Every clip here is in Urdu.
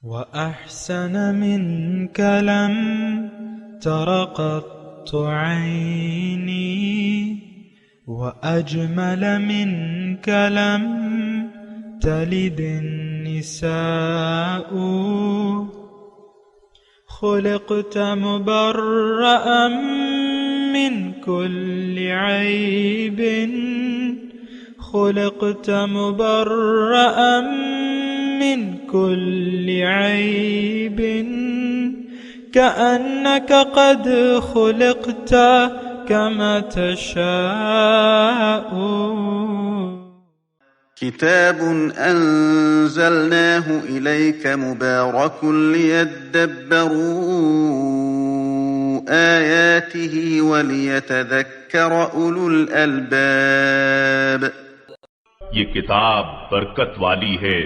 وأحسن منك لم تر قط عيني وأجمل منك لم تلد النساء خلقت مبرأ من كل عيب خلقت مبرأ من كل عيب كأنك قد خلقت كما تشاء كتاب أنزلناه إليك مبارك ليدبروا آياته وليتذكر أولو الألباب یہ کتاب برکت والی ہے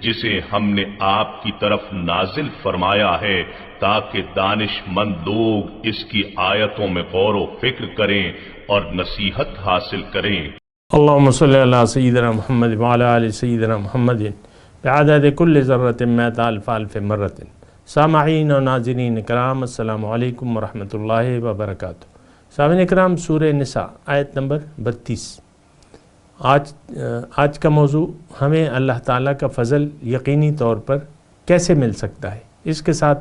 جسے ہم نے آپ کی طرف نازل فرمایا ہے تاکہ دانش مند لوگ اس کی آیتوں میں غور و فکر کریں اور نصیحت حاصل کریں۔ اللهم صل على سيدنا محمد وعلى آل سيدنا محمد بعدد كل ذرة مئة ألف ألف مرة۔ سامعین و ناظرین اکرام، السلام علیکم ورحمۃ اللہ وبرکاتہ۔ سامعین اکرام، سورہ نساء آیت نمبر 32۔ آج کا موضوع ہمیں اللہ تعالیٰ کا فضل یقینی طور پر کیسے مل سکتا ہے، اس کے ساتھ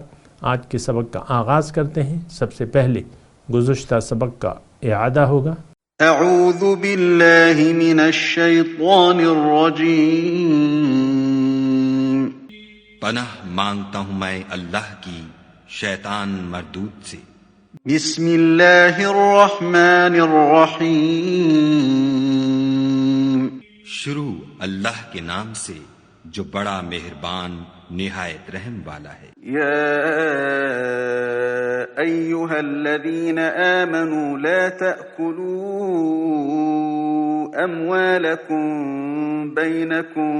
آج کے سبق کا آغاز کرتے ہیں۔ سب سے پہلے گزشتہ سبق کا اعادہ ہوگا۔ اعوذ باللہ من الشیطان الرجیم، پناہ مانگتا ہوں میں اللہ کی شیطان مردود سے۔ بسم اللہ الرحمن الرحیم، شروع اللہ کے نام سے جو بڑا مہربان نہایت رحم والا ہے۔ یا ایہا الذین آمنوا لا تأکلوا اموالکم بینکم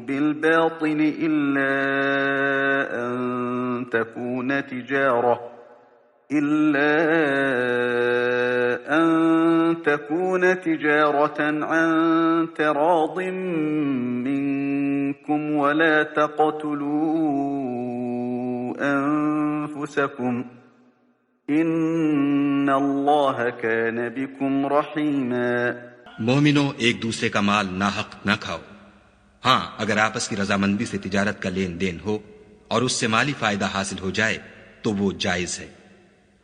بالباطل الا ان تكون تجارة عن تراض منكم ولا تقتلوا أنفسكم إن الله كان بكم رحيما۔ مومنو، ایک دوسرے کا مال ناحق نہ کھاؤ۔ ہاں، اگر آپس کی رضامندی سے تجارت کا لین دین ہو اور اس سے مالی فائدہ حاصل ہو جائے تو وہ جائز ہے،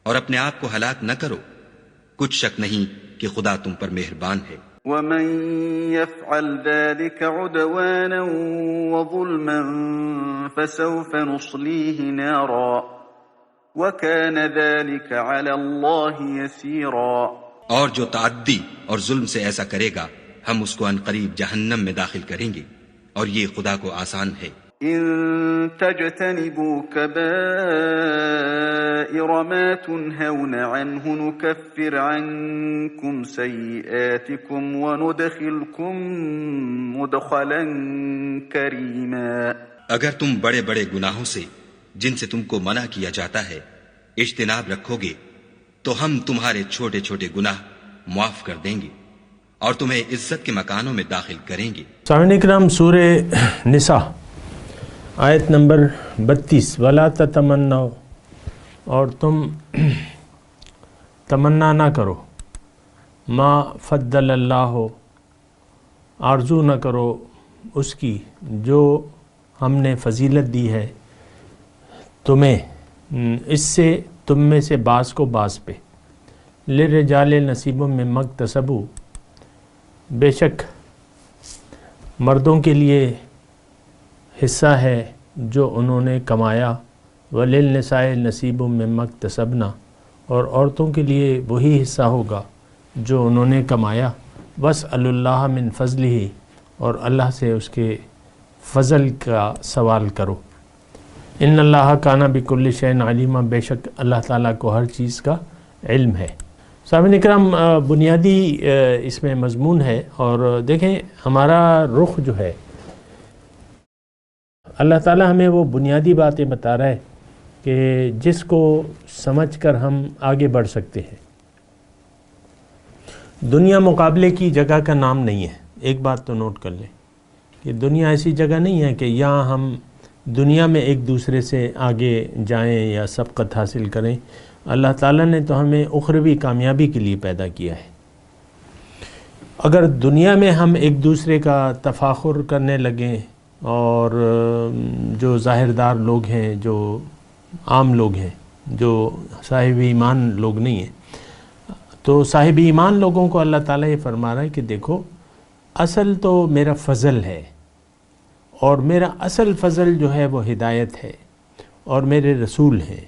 اور اپنے آپ کو ہلاک نہ کرو، کچھ شک نہیں کہ خدا تم پر مہربان ہے۔ ومن يفعل ذلك عدوانا وظلما فسوف نصليه نارا وكان ذلك على الله يسيرا۔ اور جو تعدی اور ظلم سے ایسا کرے گا ہم اس کو عنقریب جہنم میں داخل کریں گے، اور یہ خدا کو آسان ہے۔ ان تجتنبوا كبائر ما تنهون عنه نكفر عنكم سيئاتكم وندخلكم مدخلا كريما۔ اگر تم بڑے بڑے گناہوں سے جن سے تم کو منع کیا جاتا ہے اجتناب رکھو گے تو ہم تمہارے چھوٹے چھوٹے گناہ معاف کر دیں گے اور تمہیں عزت کے مکانوں میں داخل کریں گے۔ سامعین اکرام، سورہ نساء آیت نمبر 32۔ ولا تتمنوا، اور تم تمنا نہ کرو، ما فضل اللہ، آرزو نہ کرو اس کی جو ہم نے فضیلت دی ہے تمہیں، اس سے تم میں سے بعض کو بعض پہ۔ للرجال نصیب مما اکتسبوا، بے شک مردوں کے لیے حصہ ہے جو انہوں نے کمایا، وللنساء نصیب مما اکتسبنا، اور عورتوں کے لیے وہی حصہ ہوگا جو انہوں نے کمایا۔ واسألوا اللہ من فضلہ، اور اللہ سے اس کے فضل کا سوال کرو۔ ان اللہ کان بکل شیء علیما، بے شک اللہ تعالیٰ کو ہر چیز کا علم ہے۔ سامعین اکرام، بنیادی اس میں مضمون ہے، اور دیکھیں ہمارا رخ جو ہے، اللہ تعالیٰ ہمیں وہ بنیادی باتیں بتا رہا ہے کہ جس کو سمجھ کر ہم آگے بڑھ سکتے ہیں۔ دنیا مقابلے کی جگہ کا نام نہیں ہے، ایک بات تو نوٹ کر لیں کہ دنیا ایسی جگہ نہیں ہے کہ یہاں ہم دنیا میں ایک دوسرے سے آگے جائیں یا سبقت حاصل کریں. اللہ تعالیٰ نے تو ہمیں اخروی کامیابی کے لیے پیدا کیا ہے. اگر دنیا میں ہم ایک دوسرے کا تفاخر کرنے لگیں اور جو ظاہردار لوگ ہیں، جو عام لوگ ہیں، جو صاحب ایمان لوگ نہیں ہیں، تو صاحب ایمان لوگوں کو اللہ تعالیٰ یہ فرما رہا ہے کہ دیکھو اصل تو میرا فضل ہے، اور میرا اصل فضل جو ہے وہ ہدایت ہے اور میرے رسول ہیں،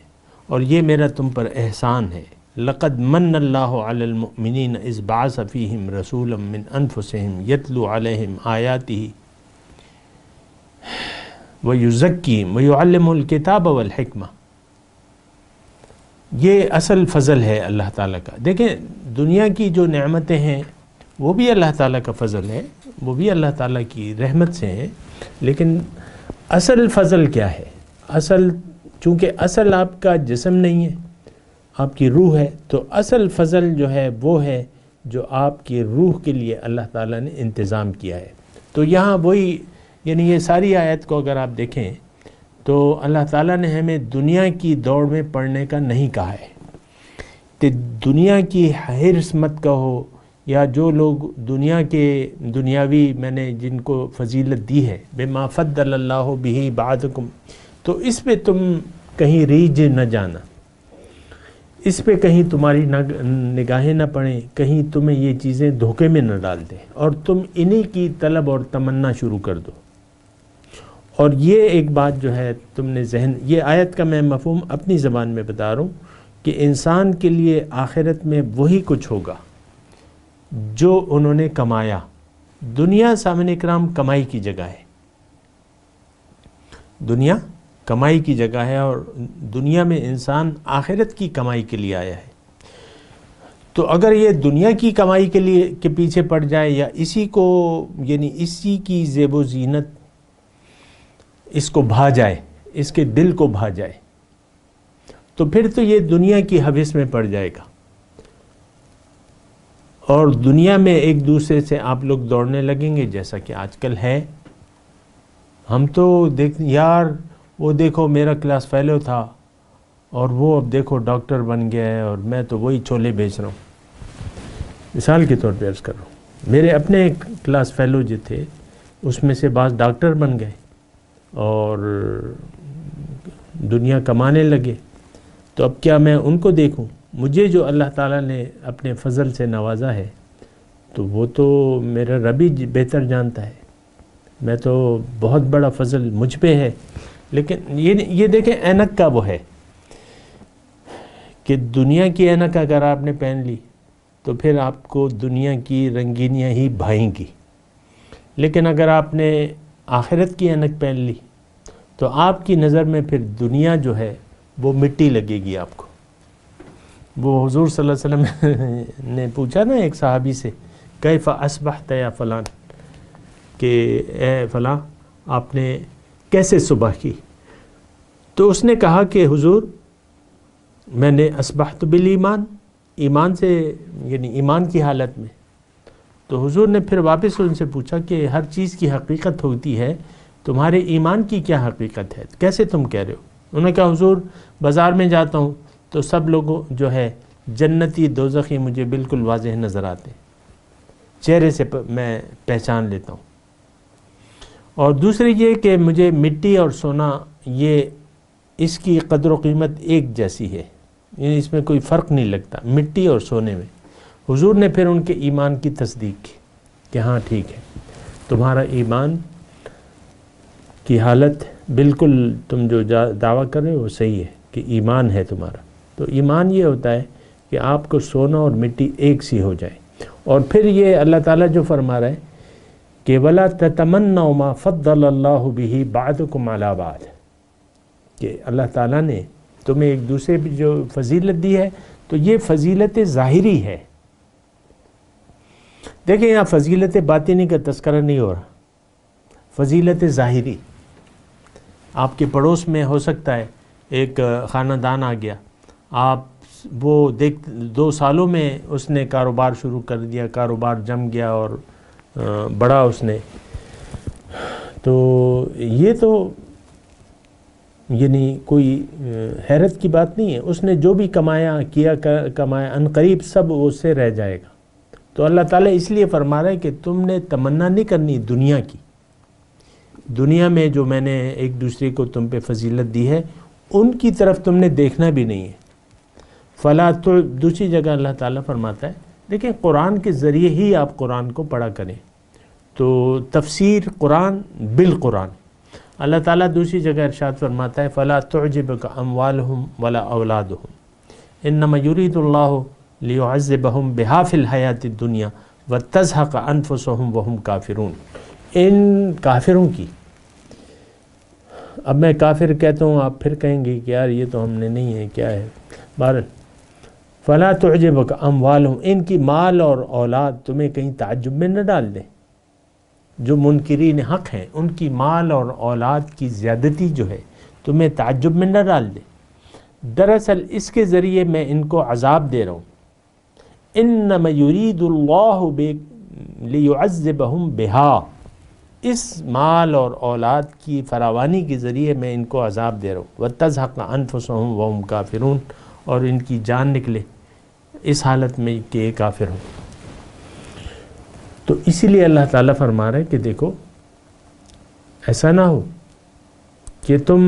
اور یہ میرا تم پر احسان ہے. لقد من اللہ علی المؤمنین اذ بعث فیہم رسولا من انفسہم یتلو علیہم آیاتہ ویزکیہم ویعلمہم الکتاب والحکمہ. یہ اصل فضل ہے اللہ تعالیٰ کا. دیکھیں دنیا کی جو نعمتیں ہیں وہ بھی اللہ تعالیٰ کا فضل ہے، وہ بھی اللہ تعالیٰ کی رحمت سے ہیں، لیکن اصل فضل کیا ہے؟ چونکہ اصل آپ کا جسم نہیں ہے، آپ کی روح ہے، تو اصل فضل جو ہے وہ ہے جو آپ کی روح کے لیے اللہ تعالیٰ نے انتظام کیا ہے. تو یہاں وہی، یعنی یہ ساری آیت کو اگر آپ دیکھیں تو اللہ تعالیٰ نے ہمیں دنیا کی دوڑ میں پڑنے کا نہیں کہا ہے کہ دنیا کی حرص مت کہو، یا جو لوگ دنیا کے دنیاوی میں نے جن کو فضیلت دی ہے بما فضل اللہ بہ بعضکم، تو اس پہ تم کہیں ریجھ نہ جانا، اس پہ کہیں تمہاری نگاہیں نہ پڑیں، کہیں تمہیں یہ چیزیں دھوکے میں نہ ڈال دیں اور تم انہی کی طلب اور تمنا شروع کر دو. اور یہ ایک بات جو ہے تم نے ذہن، یہ آیت کا میں مفہوم اپنی زبان میں بتا رہا ہوں کہ انسان کے لیے آخرت میں وہی کچھ ہوگا جو انہوں نے کمایا. دنیا سامنے کرام کمائی کی جگہ ہے، دنیا کمائی کی جگہ ہے، اور دنیا میں انسان آخرت کی کمائی کے لیے آیا ہے. تو اگر یہ دنیا کی کمائی کے پیچھے پڑ جائے، یا اسی کو یعنی اسی کی زیب و زینت اس کو بھا جائے، اس کے دل کو بھا جائے، تو پھر تو یہ دنیا کی حوث میں پڑ جائے گا، اور دنیا میں ایک دوسرے سے آپ لوگ دوڑنے لگیں گے جیسا کہ آج کل ہے. ہم تو یار وہ دیکھو میرا کلاس فیلو تھا اور وہ اب دیکھو ڈاکٹر بن گیا ہے، اور میں تو وہی چھولے بیچ رہا ہوں. مثال کے طور پہ عرض کر رہا ہوں، میرے اپنے کلاس فیلو جو تھے اس میں سے بعض ڈاکٹر بن گئے اور دنیا کمانے لگے. تو اب کیا میں ان کو دیکھوں؟ مجھے جو اللہ تعالیٰ نے اپنے فضل سے نوازا ہے تو وہ تو میرا رب ہی بہتر جانتا ہے. میں تو بہت بڑا فضل مجھ پہ ہے. لیکن یہ دیکھیں اینک کا وہ ہے کہ دنیا کی اینک اگر آپ نے پہن لی تو پھر آپ کو دنیا کی رنگینیاں ہی بھائیں گی، لیکن اگر آپ نے آخرت کی اینک پہن لی تو آپ کی نظر میں پھر دنیا جو ہے وہ مٹی لگے گی آپ کو. وہ حضور صلی اللہ علیہ وسلم نے پوچھا نا ایک صحابی سے، کیف اصبحت یا فلان، کہ اے فلاں آپ نے کیسے صبح کی؟ تو اس نے کہا کہ حضور میں نے اصبحت بالایمان، ایمان سے، یعنی ایمان کی حالت میں. تو حضور نے پھر واپس ان سے پوچھا کہ ہر چیز کی حقیقت ہوتی ہے، تمہارے ایمان کی کیا حقیقت ہے، کیسے تم کہہ رہے ہو؟ انہوں نے کہا حضور بازار میں جاتا ہوں تو سب لوگوں جو ہے جنتی دوزخی مجھے بالکل واضح نظر آتے، چہرے سے میں پہچان لیتا ہوں. اور دوسری یہ کہ مجھے مٹی اور سونا یہ اس کی قدر و قیمت ایک جیسی ہے، یعنی اس میں کوئی فرق نہیں لگتا مٹی اور سونے میں. حضور نے پھر ان کے ایمان کی تصدیق کی کہ ہاں ٹھیک ہے، تمہارا ایمان کی حالت بالکل تم جو دعویٰ کر رہے ہو وہ صحیح ہے کہ ایمان ہے تمہارا. تو ایمان یہ ہوتا ہے کہ آپ کو سونا اور مٹی ایک سی ہو جائے. اور پھر یہ اللہ تعالیٰ جو فرما رہا ہے کہ وَلَا تَتَمَنَّوْا مَا فَضَّلَ اللَّهُ بِهِ بَعْضُكُمْ عَلَى بَعْضٍ، کہ اللہ تعالیٰ نے تمہیں ایک دوسرے پہ جو فضیلت دی ہے تو یہ فضیلت ظاہری ہے. دیکھیں یہاں فضیلت باطنی کا تذکرہ نہیں ہو رہا، فضیلت ظاہری. آپ کے پڑوس میں ہو سکتا ہے ایک خاندان آ گیا، آپ وہ 2 سالوں میں اس نے کاروبار شروع کر دیا، کاروبار جم گیا اور بڑا اس نے، تو یہ تو یعنی کوئی حیرت کی بات نہیں ہے، اس نے جو بھی کمایا کمایا عنقریب سب اس سے رہ جائے گا۔ تو اللہ تعالیٰ اس لیے فرما رہا ہے کہ تم نے تمنا نہیں کرنی دنیا کی، دنیا میں جو میں نے ایک دوسرے کو تم پہ فضیلت دی ہے ان کی طرف تم نے دیکھنا بھی نہیں ہے۔ فلا تو دوسری جگہ اللہ تعالیٰ فرماتا ہے، دیکھیں قرآن کے ذریعے ہی آپ قرآن کو پڑھا کریں، تو تفسیر قرآن بالقرآن۔ اللہ تعالیٰ دوسری جگہ ارشاد فرماتا ہے فلا تعجبک اموالہم ولا اولادہم انما یرید اللہ لیعذبہم بہا فی الحیات الدنیا وتزہق انفسہم وہم کافرون۔ ان کافروں کی، اب میں کافر کہتا ہوں آپ پھر کہیں گے کہ یار یہ تو ہم نے نہیں ہے، کیا ہے، بہرحال فلا تعجبک اموالہم، ان کی مال اور اولاد تمہیں کہیں تعجب میں نہ ڈال دیں۔ جو منکرین حق ہیں ان کی مال اور اولاد کی زیادتی جو ہے تمہیں تعجب میں نہ ڈال دے، دراصل اس کے ذریعے میں ان کو عذاب دے رہا ہوں۔ انما یرید اللہ لیعذبہم بہا، اس مال اور اولاد کی فراوانی کے ذریعے میں ان کو عذاب دے رہا ہوں۔ وتزہق انفسہم وہم کافرون، اور ان کی جان نکلے اس حالت میں کہ یہ کافر ہوں۔ تو اسی لیے اللہ تعالیٰ فرما رہا ہے کہ دیکھو ایسا نہ ہو کہ تم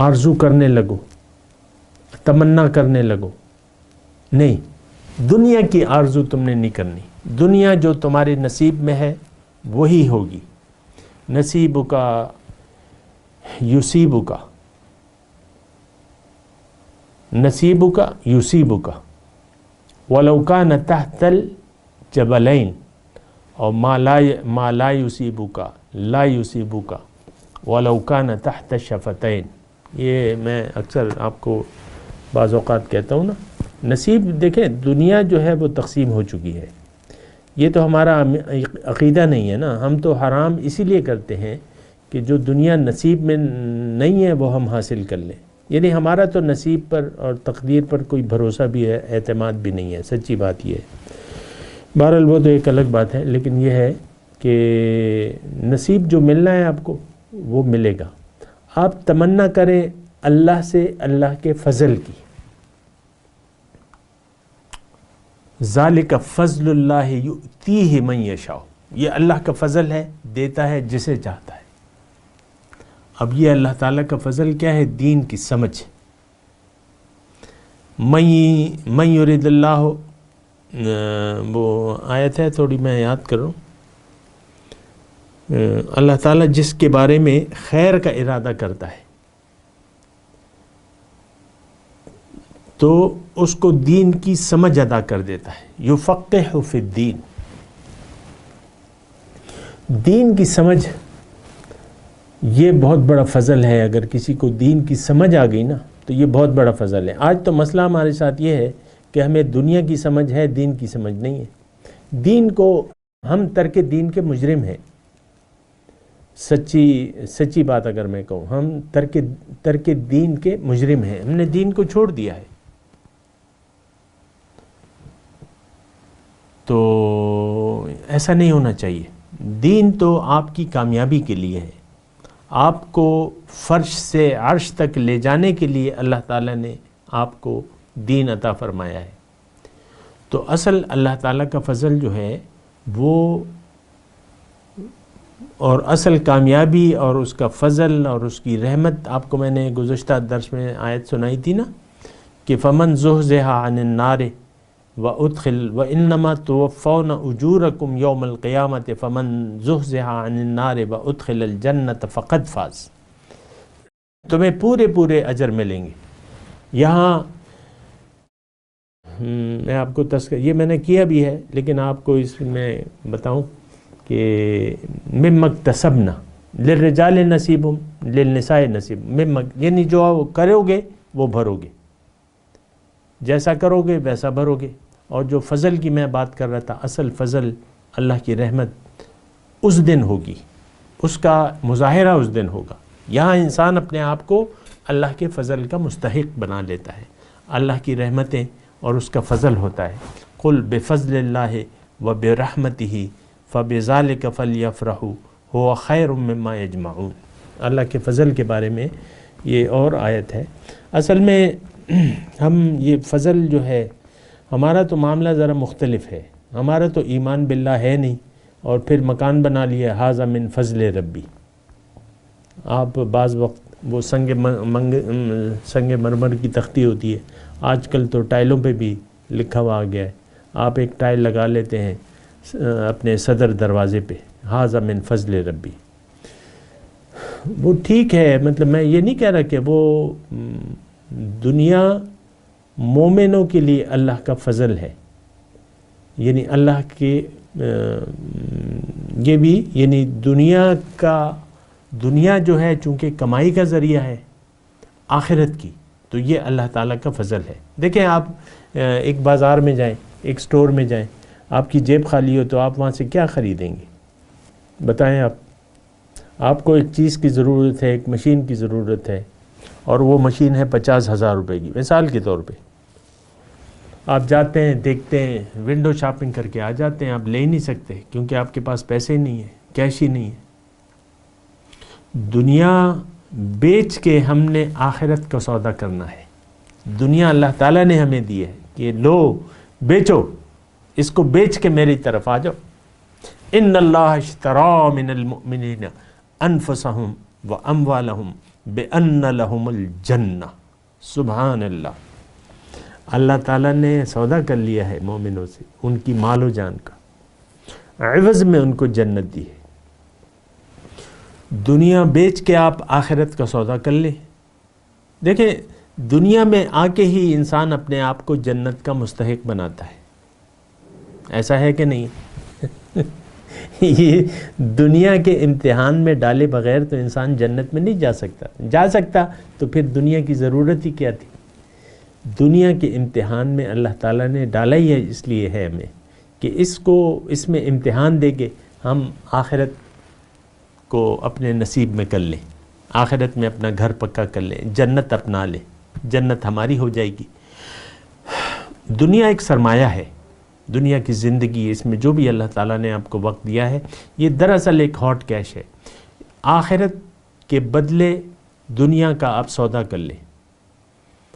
آرزو کرنے لگو، تمنا کرنے لگو، نہیں، دنیا کی آرزو تم نے نہیں کرنی۔ دنیا جو تمہارے نصیب میں ہے وہی ہوگی۔ نصیب کا یصیب کا، نصیب کا یصیب کا، وَلَوْ كَانَ تَحْتَ الْجَبَلَيْن، اور ما لا یصیبک لا یصیبک وَلَوْ كَانَ تَحْتَ الشَّفَتَيْن۔ یہ میں اکثر آپ کو بعض اوقات کہتا ہوں نا، نصیب دیکھیں دنیا جو ہے وہ تقسیم ہو چکی ہے، یہ تو ہمارا عقیدہ نہیں ہے نا، ہم تو حرام اسی لیے کرتے ہیں کہ جو دنیا نصیب میں نہیں ہے وہ ہم حاصل کر لیں، یعنی ہمارا تو نصیب پر اور تقدیر پر کوئی بھروسہ بھی ہے، اعتماد بھی نہیں ہے، سچی بات یہ ہے۔ بہرحال وہ تو ایک الگ بات ہے، لیکن یہ ہے کہ نصیب جو ملنا ہے آپ کو وہ ملے گا۔ آپ تمنا کریں اللہ سے اللہ کے فضل کی، ذالک فضل اللہ یؤتیہ من یشاء، یہ اللہ کا فضل ہے، دیتا ہے جسے چاہتا ہے۔ اب یہ اللہ تعالیٰ کا فضل کیا ہے؟ دین کی سمجھ۔ من یرید اللہ، وہ آیت ہے تھوڑی میں یاد کر رہا ہوں، اللہ تعالیٰ جس کے بارے میں خیر کا ارادہ کرتا ہے تو اس کو دین کی سمجھ عطا کر دیتا ہے۔ یفقہ فی الدین، دین کی سمجھ یہ بہت بڑا فضل ہے۔ اگر کسی کو دین کی سمجھ آ گئی نا تو یہ بہت بڑا فضل ہے۔ آج تو مسئلہ ہمارے ساتھ یہ ہے کہ ہمیں دنیا کی سمجھ ہے، دین کی سمجھ نہیں ہے۔ دین کو ہم ترک دین کے مجرم ہیں، سچی بات اگر میں کہوں، ہم ترک دین کے مجرم ہیں، ہم نے دین کو چھوڑ دیا ہے۔ تو ایسا نہیں ہونا چاہیے۔ دین تو آپ کی کامیابی کے لیے ہے، آپ کو فرش سے عرش تک لے جانے کے لیے اللہ تعالیٰ نے آپ کو دین عطا فرمایا ہے۔ تو اصل اللہ تعالیٰ کا فضل جو ہے وہ، اور اصل کامیابی اور اس کا فضل اور اس کی رحمت، آپ کو میں نے گزشتہ درس میں آیت سنائی تھی نا کہ فمن زحزح عن النار وادخل وانما توفون اجورکم یوم القیامت فمن زحزح عن النار وادخل الجنت فقد فاز، تمہیں پورے اجر ملیں گے۔ یہاں میں آپ کو یہ میں نے کیا بھی ہے، لیکن آپ کو اس میں بتاؤں کہ مما اکتسبنا للرجال نصیب للنساء نصیب، یعنی جو کرو گے وہ بھرو گے، جیسا کرو گے ویسا بھرو گے۔ اور جو فضل کی میں بات کر رہا تھا، اصل فضل اللہ کی رحمت اس دن ہوگی، اس کا مظاہرہ اس دن ہوگا۔ یہاں انسان اپنے آپ کو اللہ کے فضل کا مستحق بنا لیتا ہے، اللہ کی رحمتیں اور اس کا فضل ہوتا ہے۔ قل بفضل اللہ وبرحمتہ فبذلک فلیفرحوا هو خیر مما یجمعون. اللہ کے فضل کے بارے میں یہ اور آیت ہے. اصل میں ہم یہ فضل جو ہے ہمارا تو معاملہ ذرا مختلف ہے. ہمارا تو ایمان باللہ ہے نہیں اور پھر مکان بنا لیا ھذا من فضل ربی. آپ بعض وقت وہ سنگ مرمر کی تختی ہوتی ہے، آج کل تو ٹائلوں پہ بھی لکھا ہوا آ گیا ہے. آپ ایک ٹائل لگا لیتے ہیں اپنے صدر دروازے پہ، ھذا من فضل ربی. وہ ٹھیک ہے، مطلب میں یہ نہیں کہہ رہا کہ وہ دنیا مومنوں کے لیے اللہ کا فضل ہے، یعنی اللہ کے یہ بھی یعنی دنیا جو ہے چونکہ کمائی کا ذریعہ ہے آخرت کی، تو یہ اللہ تعالیٰ کا فضل ہے. دیکھیں آپ ایک بازار میں جائیں، ایک سٹور میں جائیں، آپ کی جیب خالی ہو تو آپ وہاں سے کیا خریدیں گے؟ بتائیں. آپ کو ایک چیز کی ضرورت ہے، ایک مشین کی ضرورت ہے، اور وہ مشین ہے 50,000 روپے کی، مثال کے طور پہ. آپ جاتے ہیں، دیکھتے ہیں، ونڈو شاپنگ کر کے آ جاتے ہیں. آپ لے ہی نہیں سکتے کیونکہ آپ کے پاس پیسے نہیں ہیں، کیش ہی نہیں ہے. دنیا بیچ کے ہم نے آخرت کا سودا کرنا ہے. دنیا اللہ تعالیٰ نے ہمیں دی ہے کہ لو بیچو، اس کو بیچ کے میری طرف آ جاؤ. ان اللہ اشترى من المؤمنین انفسهم واموالهم بان لهم الجنہ. سبحان اللہ. اللہ تعالیٰ نے سودا کر لیا ہے مومنوں سے ان کی مال و جان کا، عوض میں ان کو جنت دی ہے. دنیا بیچ کے آپ آخرت کا سودا کر لیں. دیکھیں دنیا میں آ کے ہی انسان اپنے آپ کو جنت کا مستحق بناتا ہے. ایسا ہے کہ نہیں؟ یہ دنیا کے امتحان میں ڈالے بغیر تو انسان جنت میں نہیں جا سکتا تو پھر دنیا کی ضرورت ہی کیا تھی؟ دنیا کے امتحان میں اللہ تعالیٰ نے ڈالا ہی ہے، اس لیے ہے ہمیں کہ اس میں امتحان دے کے ہم آخرت کو اپنے نصیب میں کر لیں، آخرت میں اپنا گھر پکا کر لیں، جنت اپنا لیں، جنت ہماری ہو جائے گی. دنیا ایک سرمایہ ہے، دنیا کی زندگی، اس میں جو بھی اللہ تعالیٰ نے آپ کو وقت دیا ہے یہ دراصل ایک ہاٹ کیش ہے. آخرت کے بدلے دنیا کا آپ سودا کر لیں.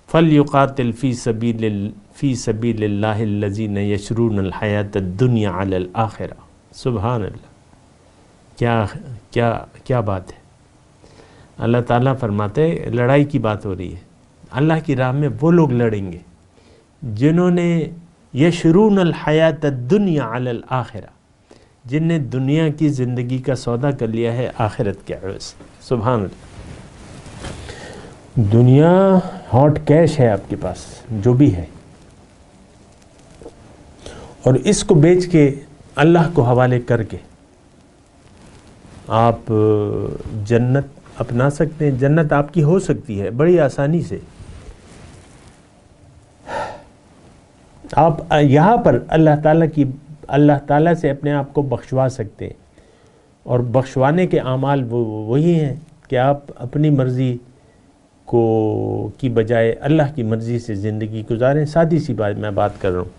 فَلْيُقَاتِلْ فِي سَبِيلِ اللَّهِ الَّذِينَ يَشْرُونَ الْحَيَاةَ الدُّنْيَا عَلَى الْآخِرَةِ. سبحان اللہ. کیا بات ہے. اللہ تعالیٰ فرماتے ہیں لڑائی کی بات ہو رہی ہے. اللہ کی راہ میں وہ لوگ لڑیں گے جنہوں نے یشرون الحیات الدنیا علی الآخرہ، جن نے دنیا کی زندگی کا سودا کر لیا ہے آخرت کے عوض. سبحان اللہ. دنیا ہاٹ کیش ہے آپ کے پاس جو بھی ہے، اور اس کو بیچ کے اللہ کو حوالے کر کے آپ جنت اپنا سکتے ہیں. جنت آپ کی ہو سکتی ہے بڑی آسانی سے. آپ یہاں پر اللہ تعالیٰ سے اپنے آپ کو بخشوا سکتے ہیں، اور بخشوانے کے اعمال وہی ہیں کہ آپ اپنی مرضی کی بجائے اللہ کی مرضی سے زندگی گزاریں. سادی سی بات کر رہا ہوں.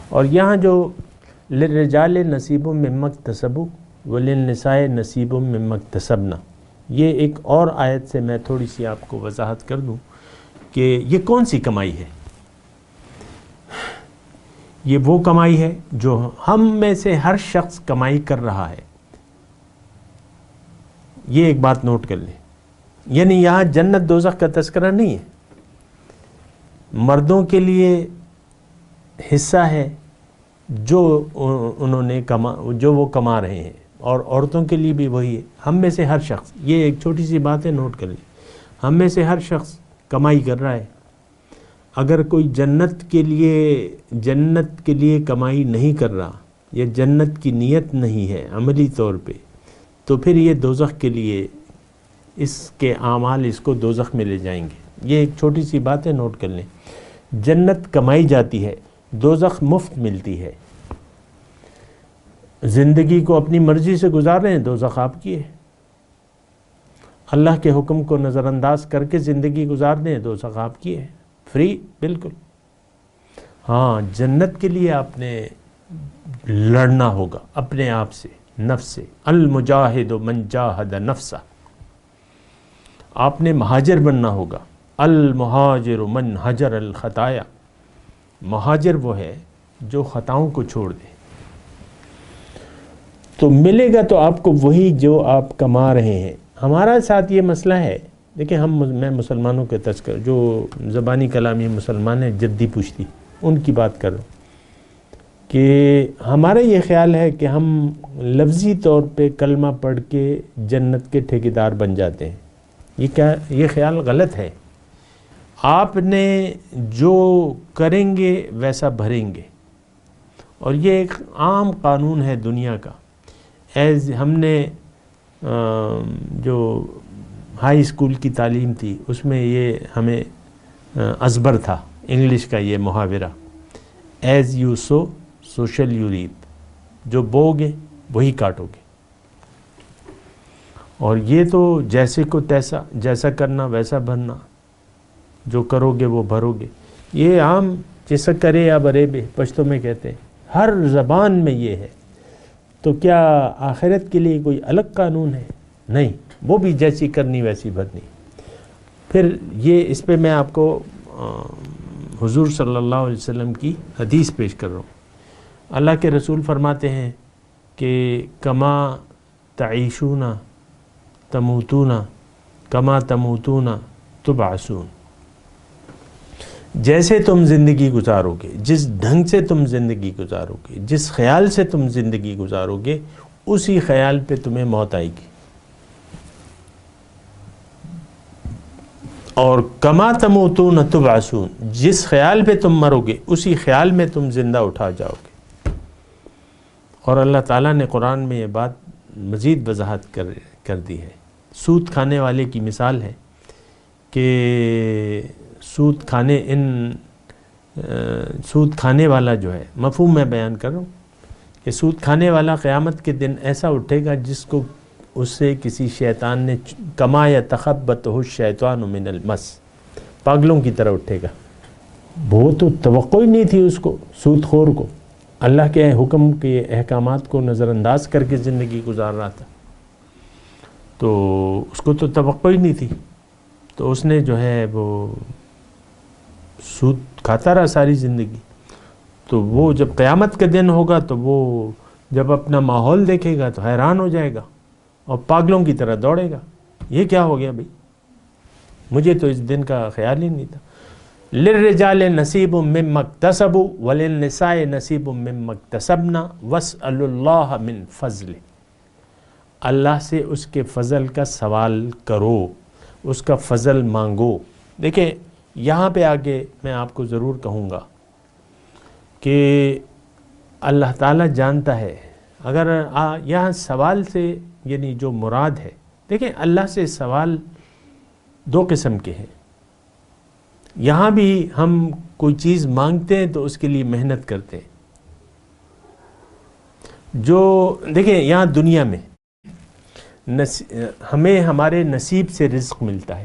اور یہاں جو للرجال نصیب مما اکتسبوا وللنساء نصیب مما اکتسبنا، یہ ایک اور آیت سے میں تھوڑی سی آپ کو وضاحت کر دوں کہ یہ کون سی کمائی ہے. یہ وہ کمائی ہے جو ہم میں سے ہر شخص کمائی کر رہا ہے. یہ ایک بات نوٹ کر لیں. یعنی یہاں جنت دوزخ کا تذکرہ نہیں ہے. مردوں کے لیے حصہ ہے جو وہ کما رہے ہیں، اور عورتوں کے لیے بھی وہی ہے. ہم میں سے ہر شخص، یہ ایک چھوٹی سی بات ہے، نوٹ کر لیں. ہم میں سے ہر شخص کمائی کر رہا ہے. اگر کوئی جنت کے لیے کمائی نہیں کر رہا یا جنت کی نیت نہیں ہے عملی طور پہ، تو پھر یہ دوزخ کے لیے اس کے اعمال اس کو دوزخ میں لے جائیں گے. یہ ایک چھوٹی سی بات ہے، نوٹ کر لیں. جنت کمائی جاتی ہے، دوزخ مفت ملتی ہے. زندگی کو اپنی مرضی سے گزار رہے ہیں، دوزخ آپ کی ہے. اللہ کے حکم کو نظر انداز کر کے زندگی گزار دیں، دوزخ آپ کی ہے، فری بالکل. ہاں جنت کے لیے آپ نے لڑنا ہوگا اپنے آپ سے، نفس، المجاہد من جاہد نفسہ، آپ نے مہاجر بننا ہوگا. المہاجر من حجر الخطایا، مہاجر وہ ہے جو خطاؤں کو چھوڑ دے. تو ملے گا تو آپ کو وہی جو آپ کما رہے ہیں. ہمارا ساتھ یہ مسئلہ ہے، دیکھیں میں مسلمانوں کے تذکر، جو زبانی کلامی مسلمان ہیں، جدی پشتی، ان کی بات کر رہا ہوں کہ ہمارا یہ خیال ہے کہ ہم لفظی طور پہ کلمہ پڑھ کے جنت کے ٹھیکیدار بن جاتے ہیں. یہ خیال غلط ہے. آپ نے جو کریں گے ویسا بھریں گے، اور یہ ایک عام قانون ہے دنیا کا. ہم نے جو ہائی اسکول کی تعلیم تھی اس میں یہ ہمیں ازبر تھا انگلش کا یہ محاورہ، as you sow so shall you reap, جو بوگے وہی کاٹو گے. اور یہ تو جیسے کو تیسا، جیسا کرنا ویسا بھرنا، جو کرو گے وہ بھرو گے. یہ عام جیسا کرے یا برے بے پشتوں میں کہتے ہیں، ہر زبان میں یہ ہے. تو کیا آخرت کے لیے کوئی الگ قانون ہے؟ نہیں، وہ بھی جیسی کرنی ویسی بھرنی. پھر یہ اس پہ میں آپ کو حضور صلی اللہ علیہ وسلم کی حدیث پیش کر رہا ہوں. اللہ کے رسول فرماتے ہیں کہ کما تعیشون تموتون کما تموتون تبعثون، جیسے تم زندگی گزارو گے، جس ڈھنگ سے تم زندگی گزارو گے، جس خیال سے تم زندگی گزارو گے، اسی خیال پہ تمہیں موت آئے گی. اور کما تموتون تبعثون، جس خیال پہ تم مرو گے اسی خیال میں تم زندہ اٹھا جاؤ گے. اور اللہ تعالیٰ نے قرآن میں یہ بات مزید وضاحت کر دی ہے. سود کھانے والے کی مثال ہے کہ سود کھانے والا جو ہے، مفہوم میں بیان کر رہا ہوں کہ سود کھانے والا قیامت کے دن ایسا اٹھے گا جس کو اس سے کسی شیطان نے کما یتخبطہ الشیطان من المس، پاگلوں کی طرح اٹھے گا. وہ تو توقع ہی نہیں تھی اس کو، سود خور کو، اللہ کے حکم کے احکامات کو نظر انداز کر کے زندگی گزار رہا تھا. تو اس کو تو توقع ہی نہیں تھی، تو اس نے جو ہے وہ سود کھاتا رہا ساری زندگی. تو وہ جب قیامت کا دن ہوگا تو وہ جب اپنا ماحول دیکھے گا تو حیران ہو جائے گا اور پاگلوں کی طرح دوڑے گا. یہ کیا ہو گیا بھائی، مجھے تو اس دن کا خیال ہی نہیں تھا. للرجال نصیب مما اکتسبوا وللنساء نصیب مما اکتسبنا واسألوا اللہ من فضلہ. اللہ سے اس کے فضل کا سوال کرو، اس کا فضل مانگو. دیکھیں یہاں پہ آگے میں آپ کو ضرور کہوں گا کہ اللہ تعالیٰ جانتا ہے. اگر یہاں سوال سے یعنی جو مراد ہے، دیکھیں اللہ سے سوال دو قسم کے ہیں. یہاں بھی ہم کوئی چیز مانگتے ہیں تو اس کے لیے محنت کرتے ہیں. جو دیکھیں یہاں دنیا میں ہمیں ہمارے نصیب سے رزق ملتا ہے،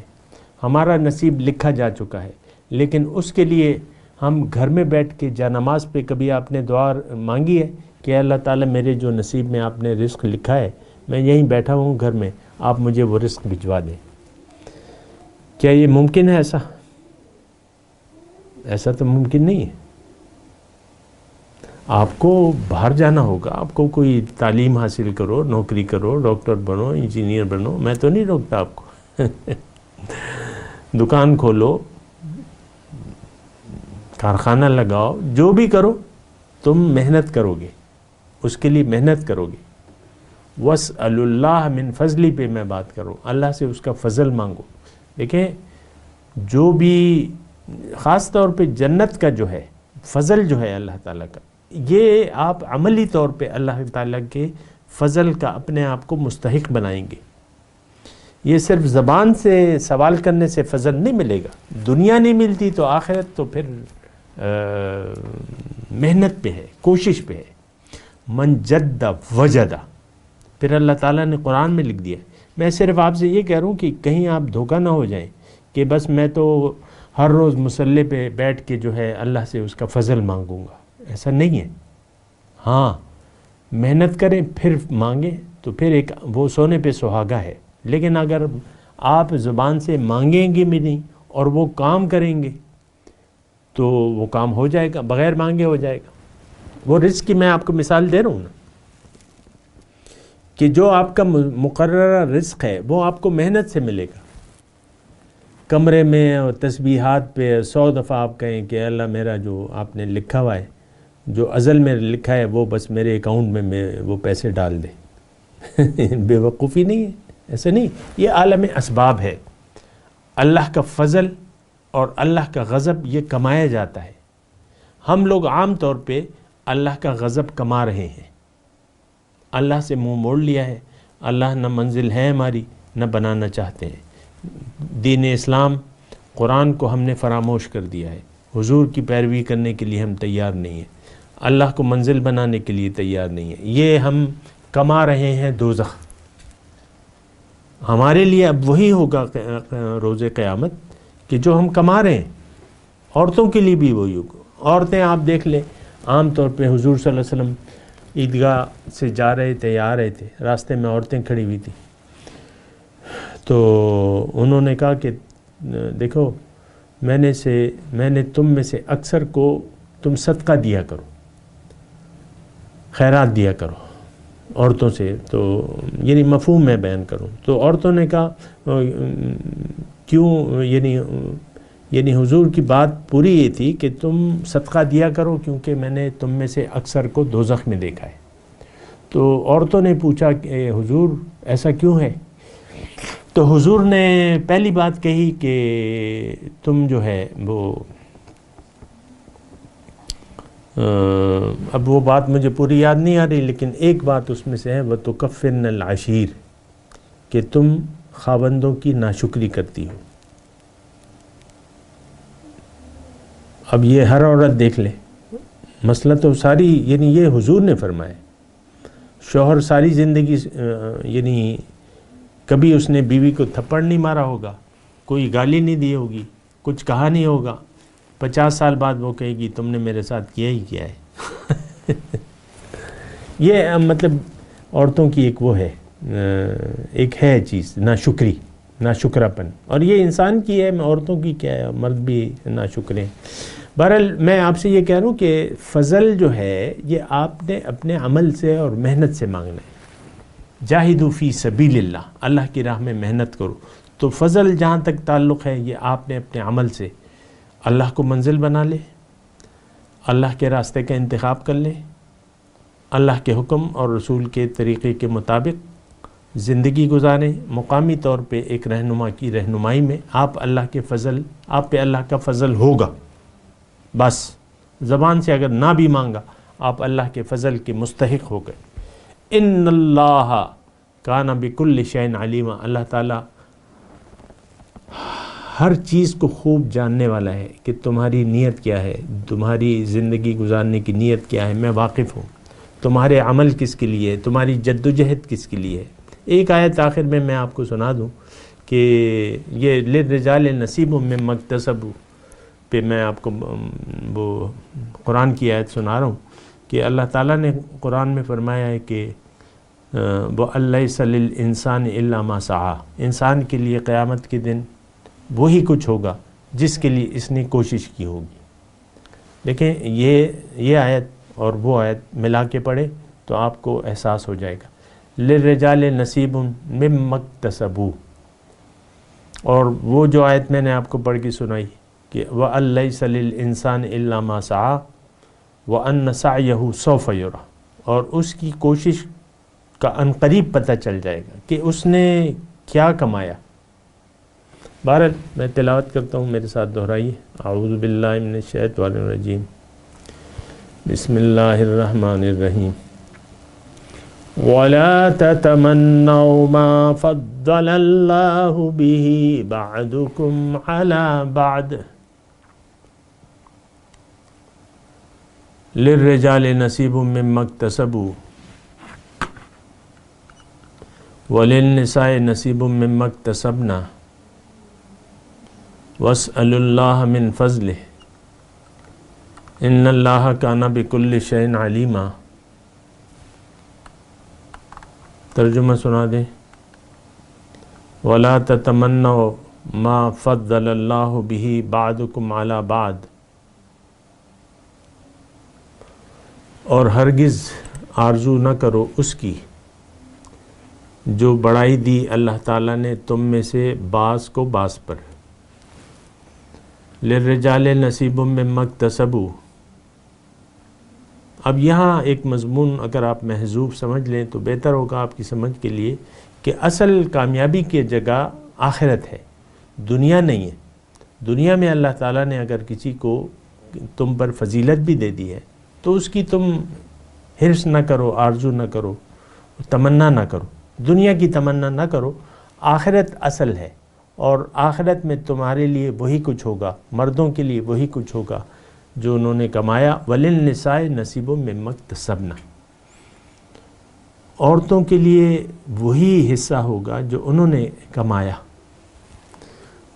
ہمارا نصیب لکھا جا چکا ہے. لیکن اس کے لیے ہم گھر میں بیٹھ کے جانماز پہ کبھی آپ نے دعا مانگی ہے کہ اللہ تعالیٰ میرے جو نصیب میں آپ نے رزق لکھا ہے، میں یہیں بیٹھا ہوں گھر میں، آپ مجھے وہ رزق بھجوا دیں؟ کیا یہ ممکن ہے؟ ایسا تو ممکن نہیں ہے. آپ کو باہر جانا ہوگا، آپ کو کوئی تعلیم حاصل کرو، نوکری کرو، ڈاکٹر بنو، انجینئر بنو، میں تو نہیں روکتا آپ کو. دکان کھولو، کارخانہ لگاؤ، جو بھی کرو تم محنت کرو گے، اس کے لیے محنت کرو گے. وَاسْأَلُوا اللَّهَ مِن فَضْلِ پہ میں بات کروں، اللہ سے اس کا فضل مانگو. دیکھیں جو بھی خاص طور پہ جنت کا جو ہے فضل جو ہے اللہ تعالیٰ کا، یہ آپ عملی طور پہ اللہ تعالیٰ کے فضل کا اپنے آپ کو مستحق بنائیں گے. یہ صرف زبان سے سوال کرنے سے فضل نہیں ملے گا. دنیا نہیں ملتی تو آخرت تو پھر محنت پہ ہے، کوشش پہ ہے. من جد وجد، پھر اللہ تعالیٰ نے قرآن میں لکھ دیا. میں صرف آپ سے یہ کہہ رہا ہوں کہ کہیں آپ دھوکہ نہ ہو جائیں کہ بس میں تو ہر روز مصلی پہ بیٹھ کے جو ہے اللہ سے اس کا فضل مانگوں گا. ایسا نہیں ہے. ہاں محنت کریں پھر مانگیں تو پھر ایک وہ سونے پہ سہاگا ہے. لیکن اگر آپ زبان سے مانگیں گے بھی نہیں اور وہ کام کریں گے تو وہ کام ہو جائے گا، بغیر مانگے ہو جائے گا. وہ رزق کی میں آپ کو مثال دے رہا ہوں نا کہ جو آپ کا مقررہ رزق ہے وہ آپ کو محنت سے ملے گا. کمرے میں اور تسبیحات پہ 100 دفعہ آپ کہیں کہ اللہ میرا جو آپ نے لکھا ہوا ہے، جو ازل میں لکھا ہے وہ بس میرے اکاؤنٹ میں وہ پیسے ڈال دے. بے وقوفی نہیں ہے، ایسا نہیں. یہ عالم اسباب ہے. اللہ کا فضل اور اللہ کا غضب یہ کمایا جاتا ہے. ہم لوگ عام طور پہ اللہ کا غضب کما رہے ہیں. اللہ سے منہ موڑ لیا ہے. اللہ نہ منزل ہے ہماری نہ بنانا چاہتے ہیں. دین اسلام قرآن کو ہم نے فراموش کر دیا ہے. حضور کی پیروی کرنے کے لیے ہم تیار نہیں ہیں. اللہ کو منزل بنانے کے لیے تیار نہیں ہیں. یہ ہم کما رہے ہیں دوزخ. ہمارے لیے اب وہی ہوگا روز قیامت کہ جو ہم کما رہے ہیں. عورتوں کے لیے بھی وہی ہوگا. عورتیں آپ دیکھ لیں عام طور پہ حضور صلی اللہ علیہ وسلم عیدگاہ سے جا رہے تھے یا آ رہے تھے، راستے میں عورتیں کھڑی ہوئی تھیں تو انہوں نے کہا کہ دیکھو میں نے تم میں سے اکثر کو تم صدقہ دیا کرو، خیرات دیا کرو عورتوں سے. تو یعنی مفہوم میں بیان کروں تو عورتوں نے کہا کیوں، یعنی حضور کی بات پوری یہ تھی کہ تم صدقہ دیا کرو کیونکہ میں نے تم میں سے اکثر کو دوزخ میں دیکھا ہے. تو عورتوں نے پوچھا کہ حضور ایسا کیوں ہے؟ تو حضور نے پہلی بات کہی کہ تم جو ہے وہ اب وہ بات مجھے پوری یاد نہیں آ رہی لیکن ایک بات اس میں سے ہے وَتُكَفِّرْنَ الْعَشِيرَ کہ تم خاوندوں کی ناشکری کرتی ہو. اب یہ ہر عورت دیکھ لے، مسئلہ تو ساری یعنی یہ حضور نے فرمایا. شوہر ساری زندگی یعنی کبھی اس نے بیوی کو تھپڑ نہیں مارا ہوگا، کوئی گالی نہیں دی ہوگی، کچھ کہا نہیں ہوگا. 50 سال بعد وہ کہے گی تم نے میرے ساتھ کیا ہی کیا ہے. یہ مطلب عورتوں کی ایک وہ ہے، ایک ہے چیز ناشکری، ناشکراپن. اور یہ انسان کی ہے، عورتوں کی کیا ہے، مرد بھی ناشکر ہیں. بہرحال میں آپ سے یہ کہہ رہا ہوں کہ فضل جو ہے یہ آپ نے اپنے عمل سے اور محنت سے مانگنا ہے. جاہدوا فی سبیل اللہ، اللہ کی راہ میں محنت کرو. تو فضل جہاں تک تعلق ہے یہ آپ نے اپنے عمل سے اللہ کو منزل بنا لے، اللہ کے راستے کا انتخاب کر لے، اللہ کے حکم اور رسول کے طریقے کے مطابق زندگی گزاریں. مقامی طور پہ ایک رہنما کی رہنمائی میں آپ پہ اللہ کا فضل ہوگا. بس زبان سے اگر نہ بھی مانگا آپ اللہ کے فضل کے مستحق ہو گئے. ان اللہ کان بکل شیء علیما، اللہ تعالیٰ ہر چیز کو خوب جاننے والا ہے کہ تمہاری نیت کیا ہے، تمہاری زندگی گزارنے کی نیت کیا ہے، میں واقف ہوں. تمہارے عمل کس کے لیے ہے، تمہاری جد و جہد کس کے لیے ہے. ایک آیت آخر میں آپ کو سنا دوں کہ یہ للرجال نصیب مما اکتسبوا پہ میں آپ کو وہ قرآن کی آیت سنا رہا ہوں کہ اللہ تعالیٰ نے قرآن میں فرمایا ہے کہ وَأَلَّيْسَ لِلْإِنسَانِ إِلَّا مَا سَعَى، انسان کے لیے قیامت کے دن وہی کچھ ہوگا جس کے لیے اس نے کوشش کی ہوگی. دیکھیں یہ آیت اور وہ آیت ملا کے پڑھے تو آپ کو احساس ہو جائے گا. لِلرِّجَالِ نَصِيبٌ مِّمَّا اكْتَسَبُوا، اور وہ جو آیت میں نے آپ کو پڑھ کے سنائی کہ وَأَلَّيْسَ لِلْإِنسَانِ إِلَّا مَا سَعَى وَأَنَّ سَعْيَهُ سَوْفَ يُرَى، اور اس کی کوشش کا عنقریب پتہ چل جائے گا کہ اس نے کیا کمایا. بہرحال میں تلاوت کرتا ہوں، میرے ساتھ دہرائیے. اعوذ باللہ من الشیطان الرجیم، بسم اللہ الرحمن الرحیم. وَلَا تَتَمَنَّوْا مَا فَضَّلَ اللَّهُ بِهِ بَعْضُكُمْ عَلَى بَعْضٍ لِلرِّجَالِ نَصِيبٌ مِّمَّا اكْتَسَبُوا وَلِلنِّسَاءِ نَصِيبٌ مِّمَّا اكْتَسَبْنَا وَاسْأَلُوا اللَّهَ مِن فَضْلِهِ إِنَّ اللَّهَ كَانَ بِكُلِّ شَيْءٍ عَلِيمًا. ترجمہ سنا دیں. وَلَا تَتَمَنَّوْا مَا فَضَّلَ اللَّهُ بِهِ بَعْضَكُمْ عَلَى بَعْضٍ، اور ہرگز آرزو نہ کرو اس کی جو بڑائی دی اللہ تعالیٰ نے تم میں سے بعض کو بعض پر. لِلرِّجَالِ نَصِیبٌ مِّمَّا اکْتَسَبُوا. اب یہاں ایک مضمون اگر آپ محذوف سمجھ لیں تو بہتر ہوگا آپ کی سمجھ کے لیے کہ اصل کامیابی کی جگہ آخرت ہے، دنیا نہیں ہے. دنیا میں اللہ تعالیٰ نے اگر کسی کو تم پر فضیلت بھی دے دی ہے تو اس کی تم حرص نہ کرو، آرزو نہ کرو، تمنا نہ کرو، دنیا کی تمنا نہ کرو. آخرت اصل ہے، اور آخرت میں تمہارے لیے وہی کچھ ہوگا، مردوں کے لیے وہی کچھ ہوگا جو انہوں نے کمایا. وَلِلنِّسَاءِ نَصِیبٌ مِّمَّا اکْتَسَبْنَ. عورتوں کے لیے وہی حصہ ہوگا جو انہوں نے کمایا.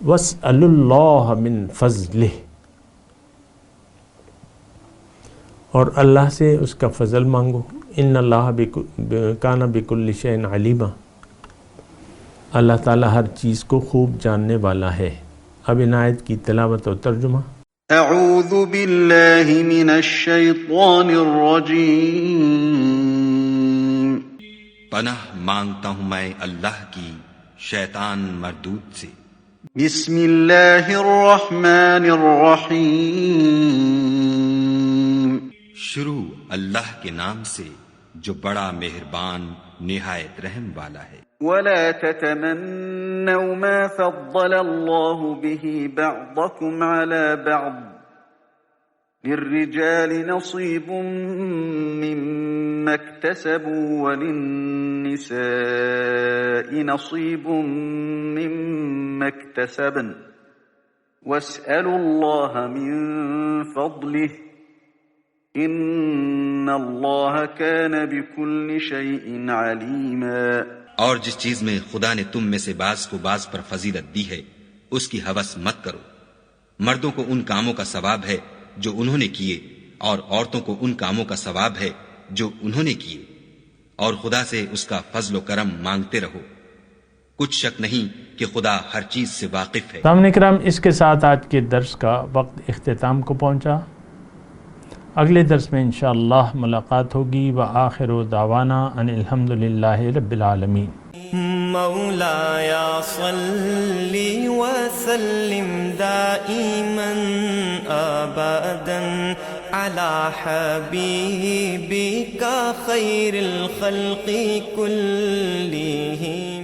وَاسْأَلُوا اللَّهَ مِن فَضْلِهِ. اور اللہ سے اس کا فضل مانگو. ان اللہ کان بکل شیء علیما. اللہ تعالیٰ ہر چیز کو خوب جاننے والا ہے. اب ان آیت کی تلاوت و ترجمہ. اعوذ باللہ من الشیطان الرجیم. پناہ مانگتا ہوں میں اللہ کی شیطان مردود سے. بسم اللہ الرحمن الرحیم. شروع اللہ کے نام سے جو بڑا مہربان نہایت رحم والا ہے. ولا تتمنوا ما فضل الله به بعضكم على بعض. للرجال نصيب مما اكتسبوا وللنساء نصيب مما اكتسبن واسألوا الله من فضله ان اللہ کان بکل شیء علیما. اور جس چیز میں خدا نے تم میں سے بعض کو بعض پر فضیلت دی ہے اس کی ہوس مت کرو. مردوں کو ان کاموں کا ثواب ہے جو انہوں نے کیے، اور عورتوں کو ان کاموں کا ثواب ہے جو انہوں نے کیے، اور خدا سے اس کا فضل و کرم مانگتے رہو. کچھ شک نہیں کہ خدا ہر چیز سے واقف ہے. سامعین کرام، اس کے ساتھ آج کے درس کا وقت اختتام کو پہنچا. اگلے درس میں انشاءاللہ ملاقات ہوگی. وآخر دعوانا ان الحمدللہ رب العالمین. مولایا صلی وسلم دائما ابدا علی حبیبک خیر الخلق کلہم.